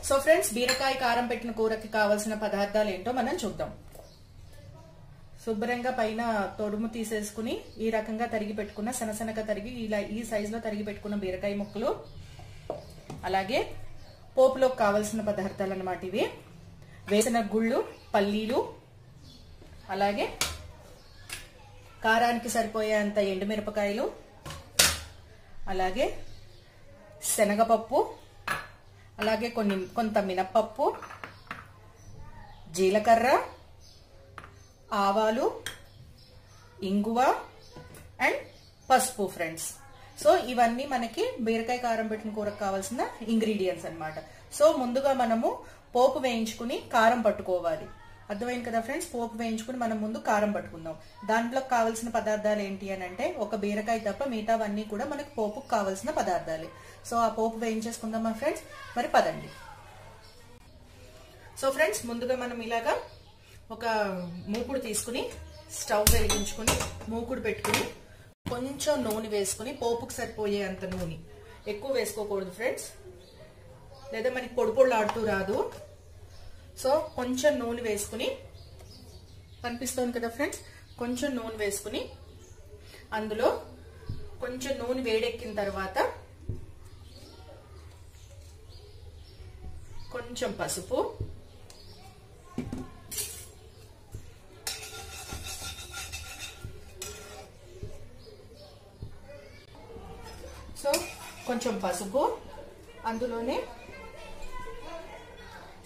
So friends, బీరకాయ కారం పెట్టిన కూరకి కావాల్సిన పదార్థాలు ఏంటో మనం చూద్దాం. శుభ్రంగా పైన తొడుము తీసేసుకుని ఈ రకంగా తరిగి పెట్టుకున్న సనసనగా తరిగి ఇలా ఈ సైజులో తరిగి పెట్టుకున్న బీరకాయ ముక్కలు, అలాగే పోపులోకి కావాల్సిన పదార్థాలు అన్నమాట ఇవి. వేసిన గుళ్ళు, పల్లీలు, అలాగే కారానికి సరిపోయేంత ఎండుమిరపకాయలు, అలాగే శనగపప్పు, అలాగే కొంత మినప్పప్పు, జీలకర్ర, ఆవాలు, ఇంగువ అండ్ పసుపు ఫ్రెండ్స్. సో ఇవన్నీ మనకి బీరకాయ కారం పెట్టిన కూరకు కావాల్సిన ఇంగ్రీడియంట్స్ అన్నమాట. సో ముందుగా మనము పోపు వేయించుకుని కారం పట్టుకోవాలి. అర్థమైంది కదా ఫ్రెండ్స్? పోపు వేయించుకుని మనం ముందు కారం పట్టుకుందాం. దాంట్లో కావాల్సిన పదార్థాలు ఏంటి అని అంటే ఒక బీరకాయ తప్ప మిగతావన్నీ కూడా మనకు పోపుకు కావాల్సిన పదార్థాలే. సో ఆ పోపు వేయించేసుకుందామా ఫ్రెండ్స్? మరి పదండి. సో ఫ్రెండ్స్, ముందుగా మనం ఇలాగా ఒక మూకుడు తీసుకుని స్టవ్ వెలిగించుకుని మూకుడు పెట్టుకుని కొంచెం నూనె వేసుకుని, పోపుకు సరిపోయే అంత నూనె, ఎక్కువ వేసుకోకూడదు ఫ్రెండ్స్, లేదా మనకి పొడి పొడిలాడుతూ రాదు. సో కొంచెం నూనె వేసుకుని, కనిపిస్తుంది కదా ఫ్రెండ్స్, కొంచెం నూనె వేసుకుని అందులో కొంచెం నూనె వేడెక్కిన తర్వాత కొంచెం పసుపు, సో కొంచెం పసుపు, అందులోనే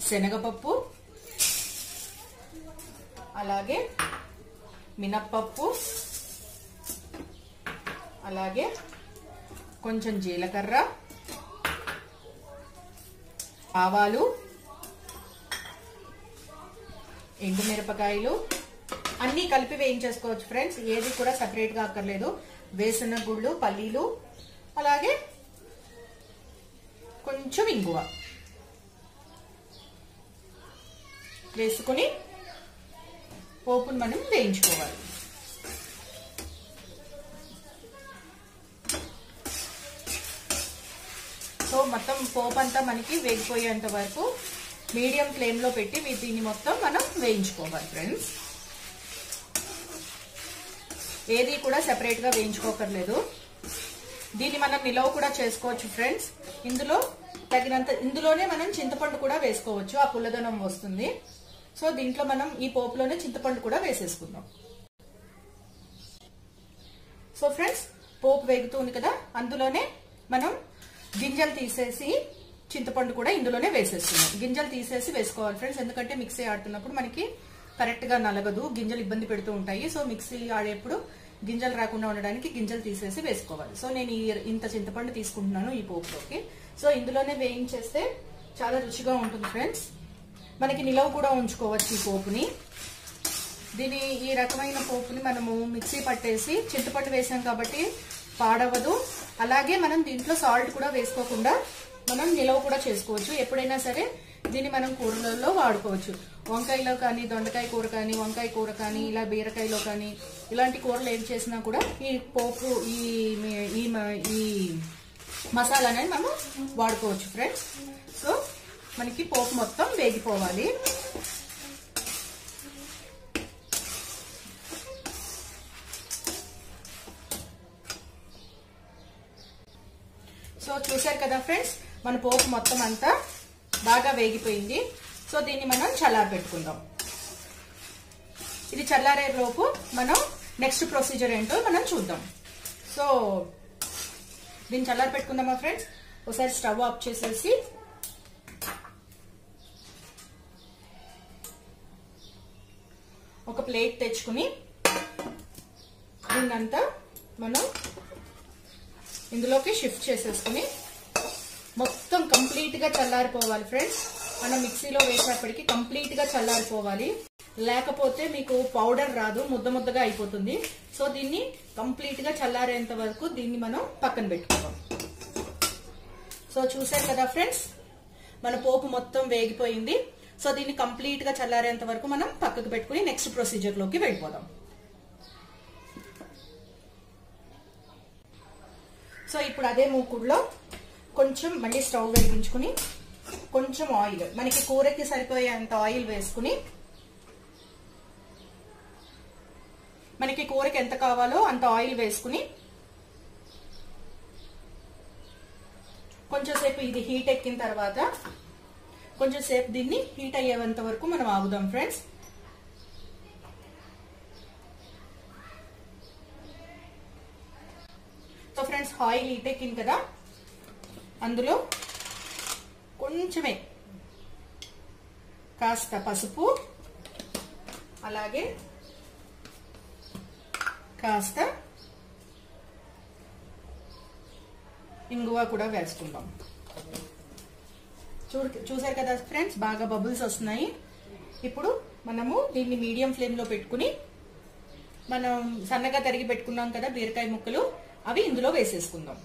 శనగపప్పు, అలాగే మినప్పప్పు, అలాగే కొంచెం జీలకర్ర, ఆవాలు, ఎండుమిరపకాయలు అన్నీ కలిపి వేయించేసుకోవచ్చు ఫ్రెండ్స్. ఏది కూడా సపరేట్ గా అక్కర్లేదు. వేసిన గుళ్ళు, పల్లీలు, అలాగే కొంచెం ఇంగువ వేసుకుని పోపును మనం వేయించుకోవాలి. సో మొత్తం పోపు అంతా మనకి వేగిపోయేంత వరకు మీడియం ఫ్లేమ్ లో పెట్టి దీన్ని మొత్తం మనం వేయించుకోవాలి ఫ్రెండ్స్. ఏది కూడా సెపరేట్ గా వేయించుకోకర్లేదు. దీన్ని మనం నిలవ కూడా చేసుకోవచ్చు ఫ్రెండ్స్. ఇందులో తగినంత ఇందులోనే మనం చింతపండు కూడా వేసుకోవచ్చు, ఆ పుల్లదనం వస్తుంది. సో దీంట్లో మనం ఈ పోపులోనే చింతపండు కూడా వేసేసుకుందాం. సో ఫ్రెండ్స్, పోపు వేగుతుంది కదా, అందులోనే మనం గింజలు తీసేసి చింతపండు కూడా ఇందులోనే వేసేసుకుందాం. గింజలు తీసేసి వేసుకోవాలి ఫ్రెండ్స్, ఎందుకంటే మిక్సీ ఆడుతున్నప్పుడు మనకి కరెక్ట్ గా నలగదు, గింజలు ఇబ్బంది పెడుతూ ఉంటాయి. సో మిక్సీ ఆడేప్పుడు గింజలు రాకుండా ఉండడానికి గింజలు తీసేసి వేసుకోవాలి. సో నేను ఇంత చింతపండు తీసుకుంటున్నాను ఈ పోపులోకి. సో ఇందులోనే వేయించేస్తే చాలా రుచిగా ఉంటుంది ఫ్రెండ్స్. మనకి నిలవ కూడా ఉంచుకోవచ్చు ఈ పోపుని. ఈ రకమైన పోపుని మనము మిక్సీ పట్టేసి చింతపండు వేసాం కాబట్టి పాడవదు. అలాగే మనం దీంట్లో సాల్ట్ కూడా వేసుకోకుండా మనం నిలవ కూడా చేసుకోవచ్చు. ఎప్పుడైనా సరే దీన్ని మనం కూరలలో వాడుకోవచ్చు. వంకాయలో కానీ, దొండకాయ కూర కానీ, వంకాయ కూర కానీ, ఇలా బీరకాయలో కానీ, ఇలాంటి కూరలు ఏం చేసినా కూడా ఈ పోపు ఈ మసాలా అనేది మనం వాడుకోవచ్చు ఫ్రెండ్స్. సో మనకి పోపు మొత్తం వేగిపోవాలి. సో చూశారు కదా ఫ్రెండ్స్, మన పోపు మొత్తం అంతా బాగా వేగిపోయింది. సో దీన్ని మనం చల్లారి పెట్టుకుందాం. ఇది చల్లారే లోపు మనం నెక్స్ట్ ప్రొసీజర్ ఏంటో మనం చూద్దాం. సో దీన్ని చల్లారి పెట్టుకుందామా ఫ్రెండ్స్? ఒకసారి స్టవ్ ఆఫ్ చేసేసి ఒక ప్లేట్ తెచ్చుకుని దీన్నంతా మనం ఇందులోకి షిఫ్ట్ చేసేసుకుని మొత్తం కంప్లీట్ గా చల్లారిపోవాలి ఫ్రెండ్స్. మనం మిక్సీలో వేసినప్పటికీ కంప్లీట్ గా చల్లారిపోవాలి, లేకపోతే మీకు పౌడర్ రాదు, ముద్ద ముద్దగా అయిపోతుంది. సో దీన్ని కంప్లీట్ గా చల్లారేంత వరకు దీన్ని మనం పక్కన పెట్టుకుందాం. సో చూసారు కదా ఫ్రెండ్స్, మన పోపు మొత్తం వేగిపోయింది. సో దీన్ని కంప్లీట్ గా చల్లారేంత వరకు మనం పక్కకు పెట్టుకుని నెక్స్ట్ ప్రొసీజర్ లోకి వెళ్ళిపోదాం. సో ఇప్పుడు అదే మూకుడులో కొంచెం మళ్ళీ స్టవ్ వెలిగించుకుని కొంచెం ఆయిల్, మనకి కూరకి సరిపోయేంత ఆయిల్ వేసుకుని, మనకి కూరకి ఎంత కావాలో అంత ఆయిల్ వేసుకుని కొంచెం సేపు ఇది హీట్ ఎక్కిన తర్వాత కొంచెం సేపు దీన్ని హీట్ అయ్యేంత వరకు మనం ఆగుదాం friends. So friends, oil heat ఎక్కింది కదా, అందులో కొంచెమే కాస్త పసుపు, అలాగే కాస్త ఇంగువ కూడా వేసుకుందాం. చూసారు కదా ఫ్రెండ్స్, బాగా బబుల్స్ వస్తున్నాయి. ఇప్పుడు మనము దీన్ని మీడియం ఫ్లేమ్ లో పెట్టుకుని, మనం సన్నగా తరిగి పెట్టుకున్నాం కదా బీరకాయ ముక్కలు, అవి ఇందులో వేసేసుకుందాం.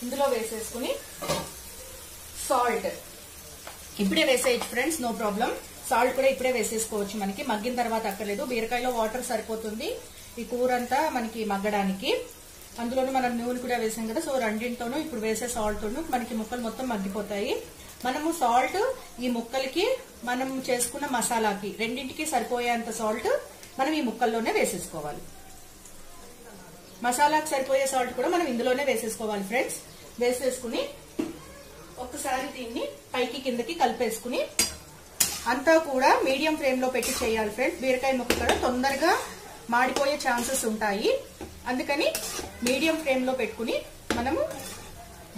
ఇందులో వేసేసుకుని సాల్ట్ ఇప్పుడే వేసేయచ్చు ఫ్రెండ్స్, నో ప్రాబ్లం. సాల్ట్ కూడా ఇప్పుడే వేసేసుకోవచ్చు, మనకి మగ్గిన తర్వాత అక్కర్లేదు. బీరకాయలో వాటర్ సరిపోతుంది ఈ కూర అంతా మనకి మగ్గడానికి. అందులోనూ మనం నూనె కూడా వేసాం కదా, సో రెండింటితోనూ ఇప్పుడు వేసే సాల్ట్ తోనూ మనకి ముక్కలు మొత్తం మగ్గిపోతాయి. మనము సాల్ట్ ఈ ముక్కలకి, మనం చేసుకున్న మసాలాకి రెండింటికి సరిపోయేంత సాల్ట్ మనం ఈ ముక్కల్లోనే వేసేసుకోవాలి. మసాలాకి సరిపోయే సాల్ట్ కూడా మనం ఇందులోనే వేసేసుకోవాలి ఫ్రెండ్స్. వేసేసుకుని ఒక్కసారి దీన్ని పైకి కిందకి కలిపేసుకుని అంతా కూడా మీడియం ఫ్లేమ్ లో పెట్టి చేయాలి ఫ్రెండ్స్. బీరకాయ ముక్క కూడా తొందరగా మాడిపోయే ఛాన్సెస్ ఉంటాయి, అందుకని మీడియం ఫ్లేమ్ లో పెట్టుకుని మనము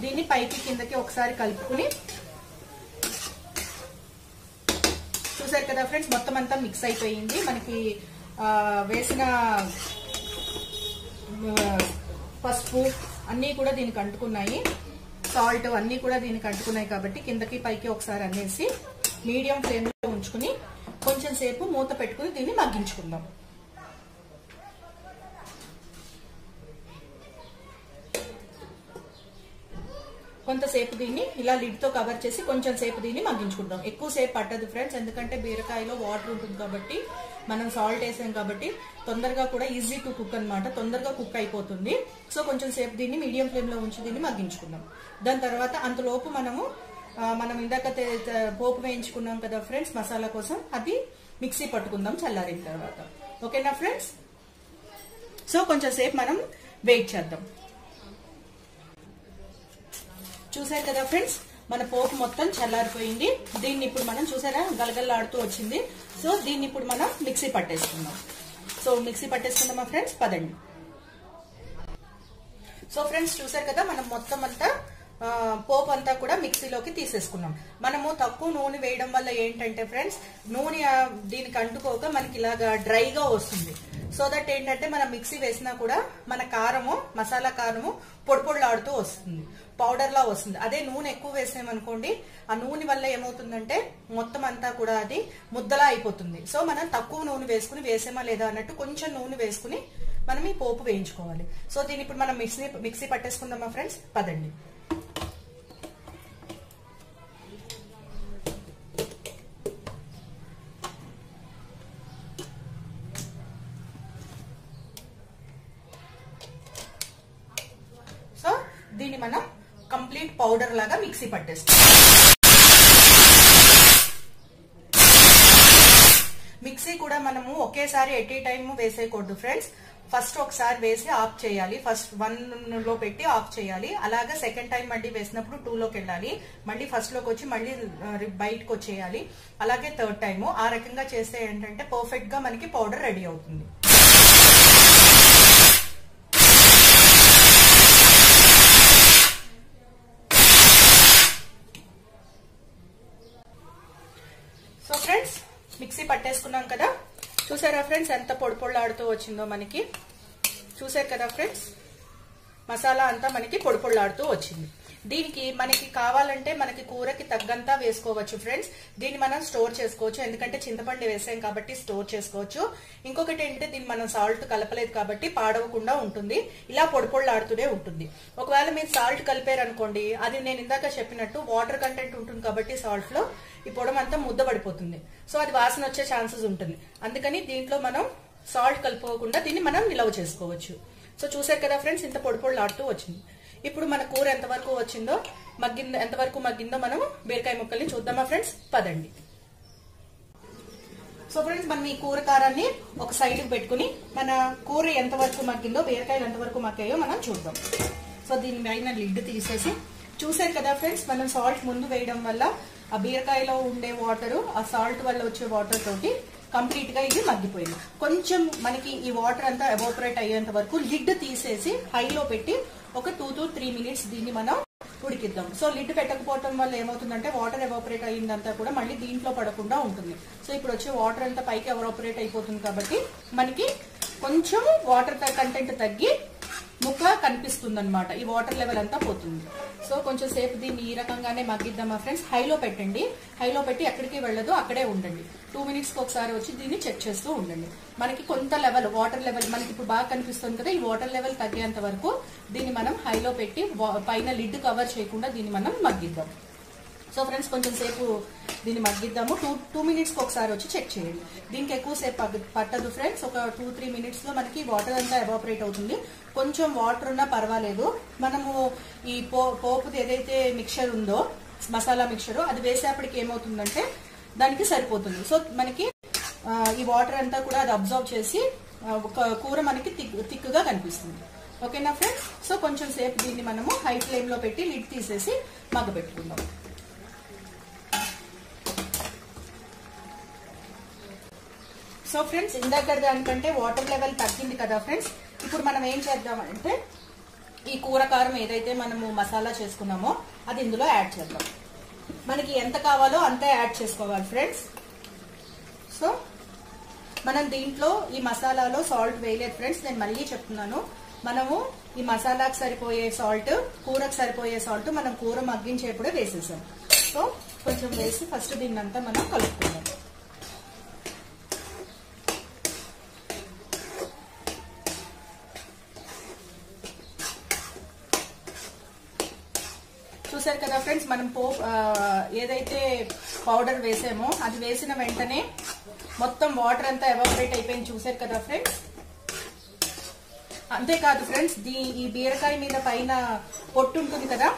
దీన్ని పైకి కిందకి ఒకసారి కలుపుకుని, చూసారు కదా ఫ్రెండ్స్, మొత్తం అంతా మిక్స్ అయిపోయింది. మనకి వేసిన పసుపు అన్నీ కూడా దీనికి అంటుకున్నాయి, సాల్ట్ అన్నీ కూడా దీనికి అంటుకున్నాయి. కాబట్టి కిందకి పైకి ఒకసారి అనేసి మీడియం ఫ్లేమ్ లో ఉంచుకుని కొంచెం సేపు మూత పెట్టుకుని దీన్ని మగ్గించుకుందాం. కొంతసేపు దీన్ని ఇలా లిడ్ తో కవర్ చేసి కొంచెం సేపు దీన్ని మగ్గించుకుంటాం. ఎక్కువ సేపు పట్టదు ఫ్రెండ్స్, ఎందుకంటే బీరకాయలో వాటర్ ఉంటుంది కాబట్టి, మనం సాల్ట్ వేసాం కాబట్టి తొందరగా కూడా ఈజీ టు కుక్ అనమాట, తొందరగా కుక్ అయిపోతుంది. సో కొంచెం సేపు దీన్ని మీడియం ఫ్లేమ్ లో ఉంచి దీన్ని మగ్గించుకుందాం. దాని తర్వాత అంతలోపు మనం ఇందాక పోపు వేయించుకున్నాం కదా ఫ్రెండ్స్ మసాలా కోసం, అది మిక్సీ పట్టుకుందాం చల్లారిన తర్వాత. ఓకేనా ఫ్రెండ్స్? సో కొంచెం సేపు మనం వెయిట్ చేద్దాం. చూసారు కదా ఫ్రెండ్స్, మన పోపు మొత్తం చల్లారిపోయింది. దీన్ని ఇప్పుడు మనం చూసారా గలగల్లాడుతూ వచ్చింది. సో దీన్ని ఇప్పుడు మనం మిక్సీ పట్టేసుకుందాం. సో మిక్సీ పట్టేసుకుందామా ఫ్రెండ్స్, పదండి. సో ఫ్రెండ్స్, చూసారు కదా మనం మొత్తం అంతా పోపు అంతా కూడా మిక్సీలోకి తీసేసుకున్నాం. మనము తక్కువ నూనె వేయడం వల్ల ఏంటంటే ఫ్రెండ్స్, నూనె దీనికి అంటుకోక మనకి ఇలాగా డ్రైగా వస్తుంది. సో దట్ ఏంటంటే మనం మిక్సీ వేసినా కూడా మన కారము, మసాలా కారము పొడిపొడిలాడుతూ వస్తుంది, పౌడర్ లా వస్తుంది. అదే నూనె ఎక్కువ వేసామనుకోండి, ఆ నూనె వల్ల ఏమవుతుందంటే మొత్తం అంతా కూడా అది ముద్దలా అయిపోతుంది. సో మనం తక్కువ నూనె వేసుకుని వేసేమా లేదా అన్నట్టు కొంచెం నూనె వేసుకుని మనం ఈ పోపు వేయించుకోవాలి. సో దీన్ని ఇప్పుడు మనం మిక్సీ పట్టేసుకుందామా ఫ్రెండ్స్, పదండి. దీన్ని మనం కంప్లీట్ పౌడర్ లాగా మిక్సీ పట్టేస్తాం. మిక్సీ కూడా మనము ఒకేసారి ఎట్ ఏ టైమ్ వేసేయకూడదు ఫ్రెండ్స్. ఫస్ట్ ఒకసారి వేసి ఆఫ్ చేయాలి, ఫస్ట్ 1 లో పెట్టి ఆఫ్ చేయాలి. అలాగే సెకండ్ టైం మళ్ళీ వేసినప్పుడు 2 లోకి వెళ్ళాలి, మళ్ళీ ఫస్ట్ లోకి వచ్చి మళ్ళీ బయటకు వచ్చేయాలి. అలాగే థర్డ్ టైము. ఆ రకంగా చేస్తే ఏంటంటే పర్ఫెక్ట్ గా మనకి పౌడర్ రెడీ అవుతుంది. సో ఫ్రెండ్స్, మిక్సీ పట్టేసుకున్నాం కదా, చూసారా ఫ్రెండ్స్ ఎంత పొడి పొడిలాడుతూ వచ్చిందో మనకి. చూసారు కదా ఫ్రెండ్స్, మసాలా అంతా మనకి పొడి పొడిలాడుతూ వచ్చింది. దీనికి మనకి కావాలంటే మనకి కూరకి తగ్గంత వేసుకోవచ్చు ఫ్రెండ్స్. దీన్ని మనం స్టోర్ చేసుకోవచ్చు, ఎందుకంటే చింతపండు వేసాం కాబట్టి స్టోర్ చేసుకోవచ్చు. ఇంకొకటి ఏంటంటే దీన్ని మనం సాల్ట్ కలపలేదు కాబట్టి పాడవకుండా ఉంటుంది, ఇలా పొడి పొడిలాడుతూనే ఉంటుంది. ఒకవేళ మీరు సాల్ట్ కలిపారనుకోండి, అది నేను ఇందాక చెప్పినట్టు వాటర్ కంటెంట్ ఉంటుంది కాబట్టి సాల్ట్ లో ఈ పొడం అంతా ముద్ద పడిపోతుంది. సో అది వాసన వచ్చే ఛాన్సెస్ ఉంటుంది. అందుకని దీంట్లో మనం సాల్ట్ కలుపుకోకుండా దీన్ని మనం నిలవ చేసుకోవచ్చు. సో చూసారు కదా ఫ్రెండ్స్, ఇంత పొడి పొడిలాడుతూ వచ్చింది. ఇప్పుడు మన కూర ఎంతవరకు వచ్చిందో ఎంతవరకు మగ్గిందో మనం బీరకాయ ముక్కల్ని చూద్దామా ఫ్రెండ్స్, పదండి. సో ఫ్రెండ్స్, మనం ఈ కూర కారాన్ని ఒక సైడ్ కి పెట్టుకుని మన కూర ఎంతవరకు మగ్గిందో, బీరకాయలు ఎంతవరకు మగ్గాయో మనం చూద్దాం. సో దీని పైన లిడ్ తీసేసి, చూసారు కదా ఫ్రెండ్స్, మనం సాల్ట్ ముందు వేయడం వల్ల ఆ బీరకాయలో ఉండే వాటర్, ఆ సాల్ట్ వల్ల వచ్చే వాటర్ తోటి కంప్లీట్ గా ఇది మగ్గిపోయింది. కొంచెం మనకి ఈ వాటర్ అంతా ఎవాపరేట్ అయ్యేంత వరకు లిడ్ తీసేసి హైలో పెట్టి ఒక 2 to 3 minutes దీన్ని మనం ఉడికిద్దాం. సో లిడ్ పెట్టకపోవడం వల్ల ఏమవుతుందంటే వాటర్ ఎవాపరేట్ అయ్యిందంతా కూడా మళ్ళీ దీంట్లో పడకుండా ఉంటుంది. సో ఇప్పుడు వచ్చే వాటర్ అంతా పైకి ఎవాపరేట్ అయిపోతుంది కాబట్టి మనకి కొంచెం వాటర్ కంటెంట్ తగ్గి ముక్క కనిపిస్తుంది అనమాట. ఈ వాటర్ లెవెల్ అంతా పోతుంది. సో కొంచెం సేపు దీన్ని ఈ రకంగానే మగ్గిద్దామా ఫ్రెండ్స్. హైలో పెట్టండి, హైలో పెట్టి ఎక్కడికి వెళ్ళదు, అక్కడే ఉండండి. 2 minutes కి ఒకసారి వచ్చి దీన్ని చెక్ చేస్తూ ఉండండి. మనకి కొంత లెవెల్, వాటర్ లెవెల్ మనకి ఇప్పుడు బాగా కనిపిస్తుంది కదా, ఈ వాటర్ లెవెల్ తగ్గేంత వరకు దీన్ని మనం హైలో పెట్టి పైన లిడ్ కవర్ చేయకుండా దీన్ని మనం మగ్గిద్దాం. సో ఫ్రెండ్స్, కొంచెం సేపు దీన్ని మగ్గిద్దాము. 2 minutes కి ఒకసారి వచ్చి చెక్ చేయండి. దీనికి ఎక్కువ సేపు పట్టదు ఫ్రెండ్స్. ఒక 2-3 minutes లో మనకి వాటర్ అంతా ఎవాపరేట్ అవుతుంది. కొంచెం వాటర్ ఉన్నా పర్వాలేదు. మనము ఈ పోపుది ఏదైతే మిక్చర్ ఉందో, మసాలా మిక్చర్, అది వేసేపటికి ఏమవుతుందంటే దానికి సరిపోతుంది. సో మనకి ఈ వాటర్ అంతా కూడా అది అబ్జర్వ్ చేసి కూర మనకి థిక్గా కనిపిస్తుంది. ఓకేనా ఫ్రెండ్స్. సో కొంచెం సేపు దీన్ని మనము హై ఫ్లేమ్ లో పెట్టి లిడ్ తీసేసి మగ్గబెట్టుకుందాం. సో ఫ్రెండ్స్, ఇందాక దానికంటే వాటర్ లెవెల్ తగ్గింది కదా ఫ్రెండ్స్. ఇప్పుడు మనం ఏం చేద్దామంటే ఈ కూర కారం ఏదైతే మనము మసాలా చేసుకున్నామో అది ఇందులో యాడ్ చేద్దాం. మనకి ఎంత కావాలో అంతే యాడ్ చేసుకోవాలి ఫ్రెండ్స్. సో మనం దీంట్లో ఈ మసాలాలో సాల్ట్ వేయలేదు ఫ్రెండ్స్. నేను మళ్ళీ చెప్తున్నాను, మనము ఈ మసాలాకు సరిపోయే సాల్ట్, కూరకు సరిపోయే సాల్ట్ మనం కూర మగ్గించేప్పుడే వేసేసాం. సో కొంచెం వేసి ఫస్ట్ దీన్నంతా మనం కలుపుకుందాం. చూసారు కదా ఫ్రెండ్స్, మనం ఏదైతే పౌడర్ వేసామో అది వేసిన వెంటనే మొత్తం వాటర్ అంతా ఎవాపరేట్ అయిపోయింది. చూసారు కదా ఫ్రెండ్స్. అంతేకాదు ఫ్రెండ్స్, ఈ బీరకాయ మీద పైన పొట్టు ఉంటుంది కదా,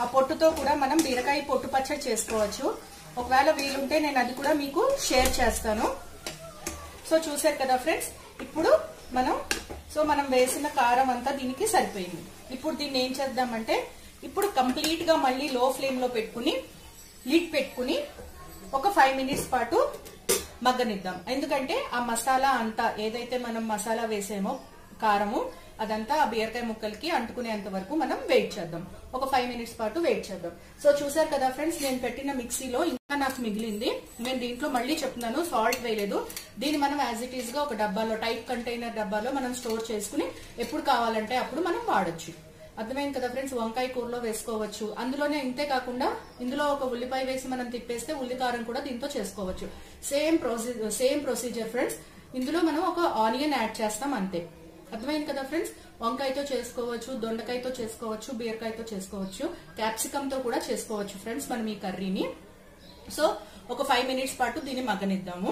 ఆ పొట్టుతో కూడా మనం బీరకాయ పొట్టు పచ్చడి చేసుకోవచ్చు. ఒకవేళ వీలుంటే నేను అది కూడా మీకు షేర్ చేస్తాను. సో చూసారు కదా ఫ్రెండ్స్, ఇప్పుడు మనం వేసిన కారం అంతా దీనికి సరిపోయింది. ఇప్పుడు దీన్ని ఏం చేద్దామంటే, ఇప్పుడు కంప్లీట్ గా మళ్ళీ లో ఫ్లేమ్ లో పెట్టుకుని లిడ్ పెట్టుకుని ఒక 5 minutes పాటు మగ్గనిద్దాం. ఎందుకంటే ఆ మసాలా అంతా ఏదైతే మనం మసాలా వేసామో కారము అదంతా ఆ బీరకాయ ముక్కలకి అంటుకునేంత వరకు మనం వెయిట్ చేద్దాం. ఒక 5 minutes పాటు వెయిట్ చేద్దాం. సో చూసారు కదా ఫ్రెండ్స్, నేను పెట్టిన మిక్సీలో ఇంకా నాకు మిగిలింది. నేను దీంట్లో మళ్ళీ చెప్తున్నాను, సాల్ట్ వేయలేదు. దీన్ని మనం యాజ్ ఇట్ ఈస్ గా ఒక డబ్బాలో, టైప్ కంటైనర్ డబ్బాలో మనం స్టోర్ చేసుకుని ఎప్పుడు కావాలంటే అప్పుడు మనం వాడచ్చు. అర్థమైంది కదా ఫ్రెండ్స్. వంకాయ కూరలో వేసుకోవచ్చు. అందులోనే ఇంతే కాకుండా ఇందులో ఒక ఉల్లిపాయ వేసి మనం తిప్పేస్తే ఉల్లికారం కూడా దీంతో చేసుకోవచ్చు. Same procedure friends. ఇందులో మనం ఒక ఆనియన్ యాడ్ చేస్తాం అంతే. అర్థమైంది కదా ఫ్రెండ్స్. వంకాయతో చేసుకోవచ్చు, దొండకాయతో చేసుకోవచ్చు, బీరకాయతో చేసుకోవచ్చు, క్యాప్సికమ్ తో కూడా చేసుకోవచ్చు ఫ్రెండ్స్ మనం ఈ కర్రీని. సో ఒక 5 minutes పాటు దీన్ని మగ్గనిద్దాము.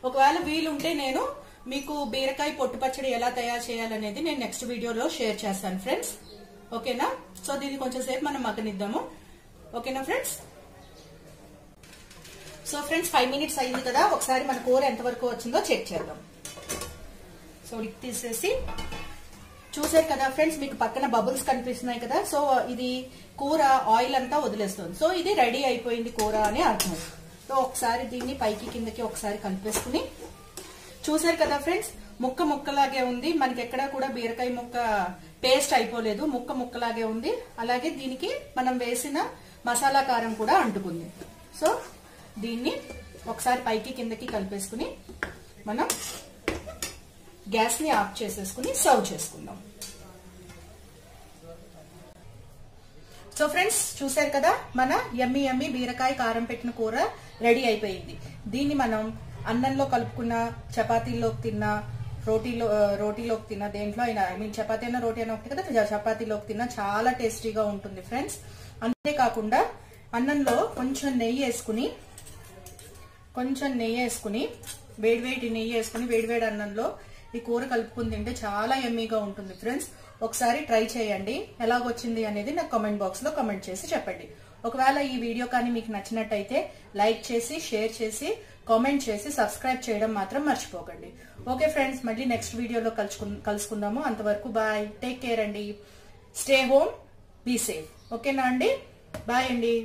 ఒకవేళ వీలుంటే నేను మీకు బీరకాయ పొట్టు పచ్చడి ఎలా తయారు చేయాలనేది నేను నెక్స్ట్ వీడియోలో షేర్ చేస్తాను ఫ్రెండ్స్. ఓకేనా. సో దీన్ని కొంచెం సేపు మనం మగ్గనిద్దాము. ఓకేనా ఫ్రెండ్స్. సో ఫ్రెండ్స్, 5 minutes అయింది కదా, ఒకసారి మన కూర ఎంతవరకు వచ్చిందో చెక్ చేద్దాం. సో లిడ్ తీసేసి, చూసారు కదా ఫ్రెండ్స్, మీకు పక్కన బబుల్స్ కనిపిస్తున్నాయి కదా. సో ఇది కూర ఆయిల్ అంతా వదిలేస్తుంది. సో ఇది రెడీ అయిపోయింది కూర అని అర్థం. సో ఒకసారి దీన్ని పైకి కిందకి ఒకసారి కలిపేసుకుని, చూసారు కదా ఫ్రెండ్స్, ముక్కలాగే ఉంది. మనకి ఎక్కడా కూడా బీరకాయ ముక్క పేస్ట్ అయిపోలేదు, ముక్కలాగే ఉంది. అలాగే దీనికి మనం వేసిన మసాలా కారం కూడా అంటుకుంది. సో దీన్ని ఒకసారి పైకి కిందకి కలిపేసుకుని మనం గ్యాస్ ని ఆఫ్ చేసేసుకుని సర్వ్ చేసుకుందాం. సో ఫ్రెండ్స్, చూసారు కదా, మన యమ్మీ బీరకాయ కారం పెట్టిన కూర రెడీ అయిపోయింది. దీన్ని మనం అన్నంలో కలుపుకున్న, చపాతీలోకి తిన్నా, రోటీలోకి తిన్నా, దేంట్లో అయినా, ఐ మీన్ చపాతీ అయినా రోటీ అయినా ఒకటి కదా, చపాతీలోకి తిన్నా చాలా టేస్టీగా ఉంటుంది ఫ్రెండ్స్. అంతేకాకుండా అన్నంలో కొంచెం నెయ్యి వేసుకుని వేడివేడి నెయ్యి వేసుకుని వేడివేడి అన్నంలో ఈ కూర కలుపుకుని తింటే చాలా యమ్మీగా ఉంటుంది ఫ్రెండ్స్. ఒకసారి ట్రై చేయండి, ఎలాగొచ్చింది అనేది నాకు కామెంట్ బాక్స్ లో కామెంట్ చేసి చెప్పండి. ఒకవేళ ఈ వీడియో కానీ మీకు నచ్చినట్టయితే లైక్ చేసి, షేర్ చేసి, కామెంట్ చేసి, సబ్స్క్రైబ్ చేయడం మాత్రం మర్చిపోకండి. ఓకే ఫ్రెండ్స్, మళ్ళీ నెక్స్ట్ వీడియోలో కలుసుకుందాము. అంతవరకు బాయ్, టేక్ కేర్ అండి, స్టే హోమ్, బీ సేఫ్. ఓకేనా అండి, బాయ్ అండి.